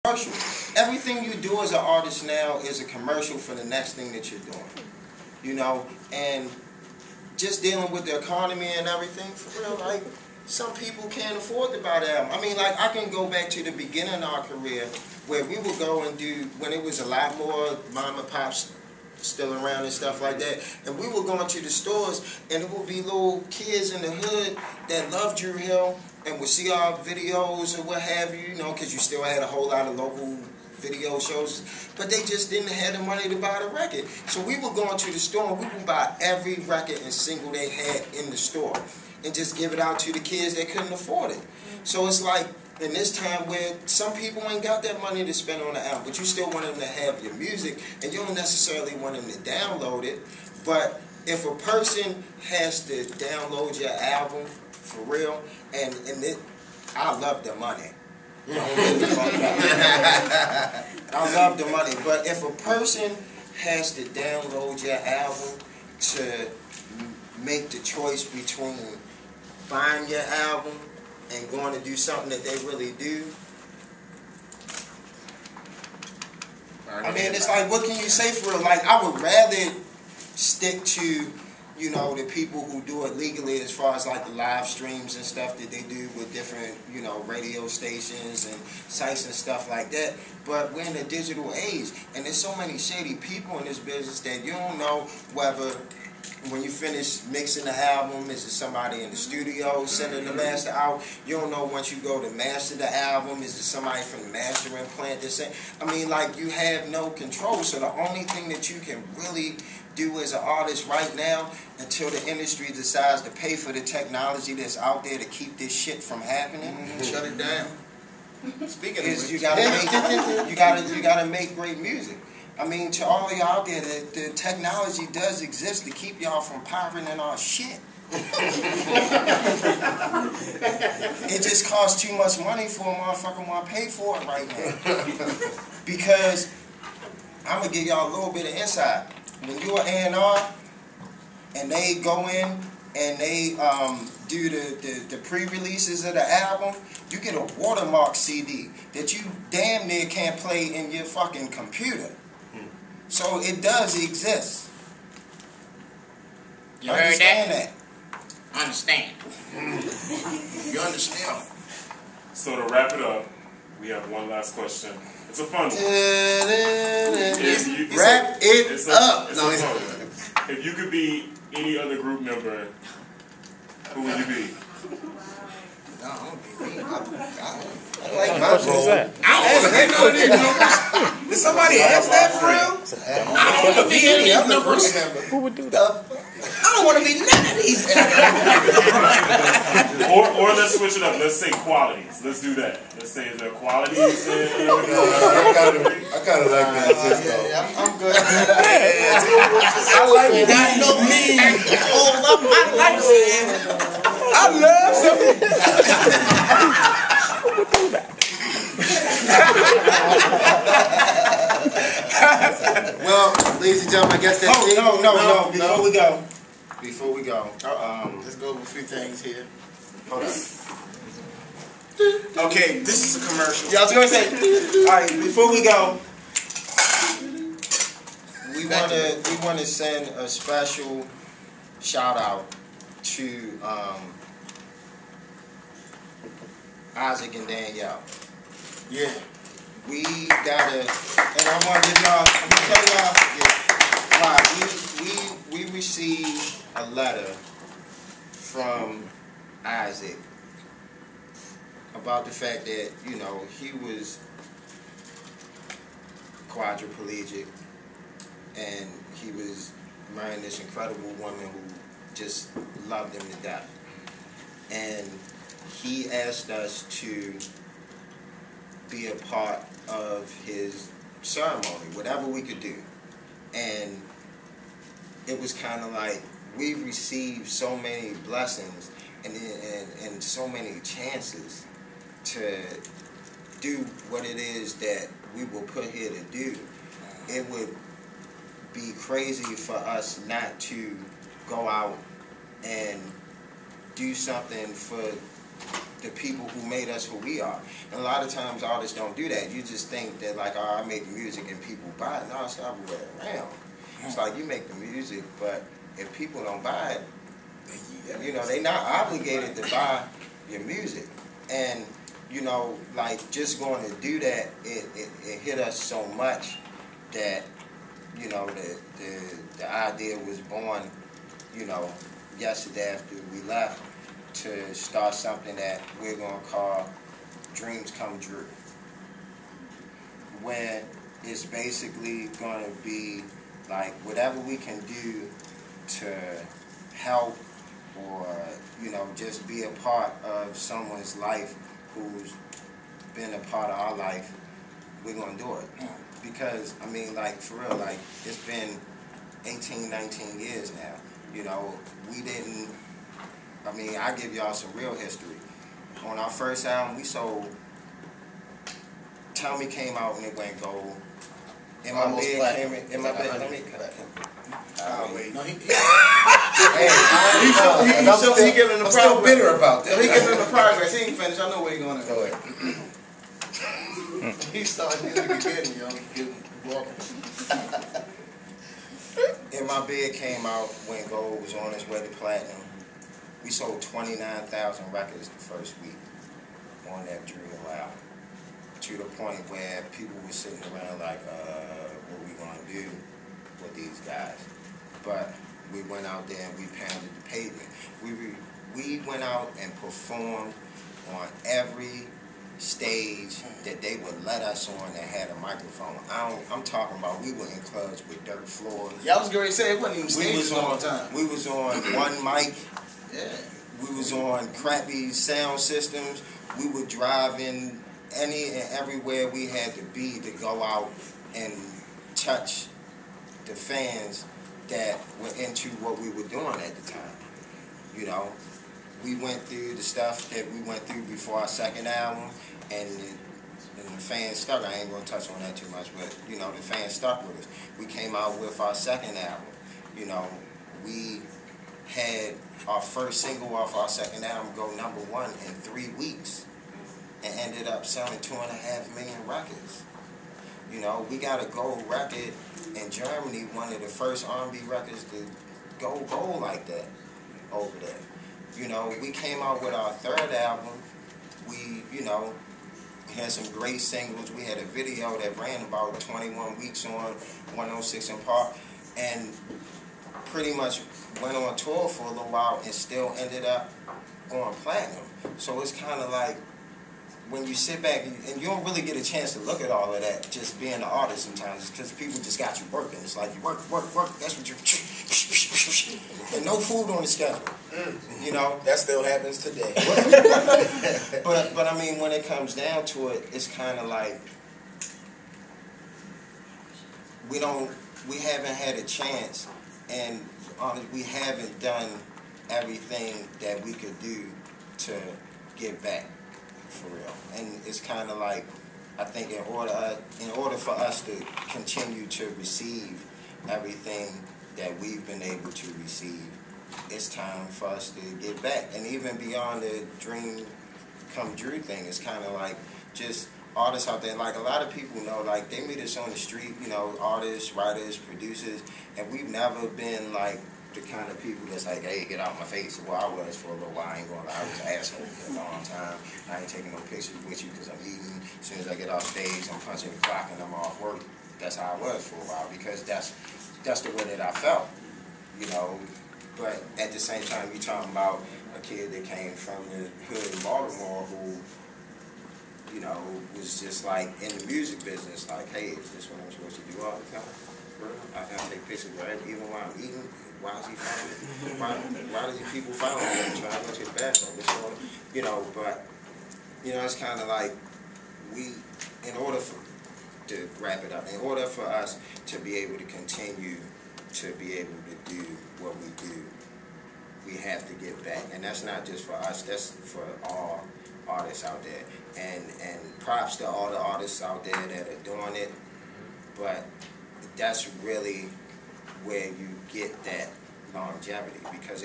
commercial. Everything you do as an artist now is a commercial for the next thing that you're doing. You know, and just dealing with the economy and everything, for real, like, some people can't afford to buy that album. I mean, like, I can go back to the beginning of our career where we would go and do, when it was a lot more mom and pops still around and stuff like that, and we would go into the stores and it would be little kids in the hood that loved Dru Hill and would see our videos or what have you, you know, because you still had a whole lot of local video shows, but they just didn't have the money to buy the record. So we would go into the store and we would buy every record and single they had in the store and just give it out to the kids that couldn't afford it. So it's like, in this time where some people ain't got that money to spend on the album, but you still want them to have your music, and you don't necessarily want them to download it. But if a person has to download your album for real, and I love the money. I love the money, but if a person has to download your album to make the choice between buying your album and going to do something that they really do, I mean, it's like, what can you say for real? Like, I would rather stick to, you know, the people who do it legally as far as like the live streams and stuff that they do with different, you know, radio stations and sites and stuff like that. But we're in a digital age, and there's so many shady people in this business that you don't know whether when you finish mixing the album, is it somebody in the studio sending the master out? You don't know once you go to master the album, is it somebody from the mastering plant that's saying? I mean, like, you have no control. So the only thing that you can really do as an artist right now, until the industry decides to pay for the technology that's out there to keep this shit from happening, shut it down. Speaking of which, you gotta make great music. I mean, to all of y'all out there, the technology does exist to keep y'all from pirating our shit. It just costs too much money for a motherfucker want to pay for it right now. Because I'm gonna give y'all a little bit of insight. When you're an A&R and they go in and they do the pre-releases of the album, you get a watermark CD that you damn near can't play in your fucking computer. So it does exist. You heard that? Understand. You understand. So to wrap it up, we have one last question. It's a fun one. Wrap it up. If you could be any other group member, who would you be? No, I don't be me. I like my role. Did somebody ask that for real? I don't want to be any other group member. Who would do that? I don't want to be none of these. Or let's switch it up. Let's say qualities. Let's do that. Let's say is there qualities in I kind of like that. I'm good. I like it. Got no need to hold up my life, man. I love something. Who would do that? Well, ladies and gentlemen, I guess that's it. No. Before we go, Let's go over a few things here. hold on. Okay, this is a commercial. Yeah, I was gonna say. All right, before we go, we want to send a special shout out to Isaac and Danielle. Yeah. We gotta, and I want to give y'all, I'm gonna tell y'all, why we received a letter from Isaac about the fact that, you know, he was quadriplegic and he was marrying this incredible woman who just loved him to death. And he asked us to be a part of his ceremony, whatever we could do. And it was kind of like we received so many blessings and so many chances to do what it is that we were put here to do. It would be crazy for us not to go out and do something for the people who made us who we are. And a lot of times artists don't do that. You just think that like, oh, I make music and people buy it. No, it's not the way around. It's like you make the music, but if people don't buy it, you know, they're not obligated to buy your music. And, you know, like just going to do that, it hit us so much that, you know, the idea was born, you know, yesterday after we left, to start something that we're going to call Dreams Come Dru, where it's basically going to be like whatever we can do to help or, you know, just be a part of someone's life who's been a part of our life, we're going to do it. Because, I mean, like, for real, like, it's been 18, 19 years now. You know, we didn't, I mean, I give y'all some real history. On our first album, we sold, Tell Me came out and it went gold. In My Bed came in my bed, let me cut. Wait. No, Hey, he giving the I'm still bitter about that. He giving the progress. He ain't finished. I know where he going to Go ahead. He's starting his again, yo. Walking. In My Bed came out when gold was on its way to platinum. We sold 29,000 records the first week on that Dru Hill album. To the point where people were sitting around like, what we gonna do with these guys? But we went out there and we pounded the pavement. We went out and performed on every stage that they would let us on that had a microphone. I'm talking about we were in clubs with dirt floors. Yeah, I was going to say it wasn't even stages all the time. We was on one mic. Yeah. We was on crappy sound systems. We were driving any and everywhere we had to be to go out and touch the fans that were into what we were doing at the time. You know, we went through the stuff that we went through before our second album, and the fans stuck. I ain't gonna touch on that too much, but you know, the fans stuck with us. We came out with our second album. You know, we had our first single off our second album go #1 in 3 weeks, and ended up selling 2.5 million records. You know, we got a gold record in Germany, one of the first R&B records to go gold like that over there. You know, we came out with our third album. We, you know, had some great singles. We had a video that ran about 21 weeks on 106 in Park, and pretty much went on tour for a little while and still ended up going platinum. So it's kind of like, when you sit back and you don't really get a chance to look at all of that, just being an artist sometimes, because people just got you working. It's like you work, that's what you're, and no food on the schedule. You know? That still happens today. But I mean, when it comes down to it, it's kind of like, we haven't had a chance, and we haven't done everything that we could do to give back. For real. And it's kind of like, I think in order for us to continue to receive everything that we've been able to receive, it's time for us to get back. And even beyond the Dream Come Dru thing, it's kind of like just artists out there. Like, a lot of people know, like, they meet us on the street, you know, artists, writers, producers, and we've never been like the kind of people that's like, hey, get out my face. Well, I was for a little while. I ain't gonna lie, I was an asshole for a long time. I ain't taking no pictures with you because I'm eating. As soon as I get off stage, I'm punching the clock and I'm off work. That's how I was for a while, because that's the way that I felt, you know. But at the same time, you're talking about a kid that came from the hood in Baltimore who, you know, was just like in the music business, like, hey, is this what I'm supposed to do all the time? I gotta take pictures, right? Even while I'm eating. Why is he following me? Why do these people follow me? I'm trying to go to the bathroom. You know, but, you know, it's kind of like, in order to wrap it up, in order for us to be able to continue to be able to do what we do, we have to get back. And that's not just for us, that's for all artists out there. And props to all the artists out there that are doing it, but that's really where you get that longevity, because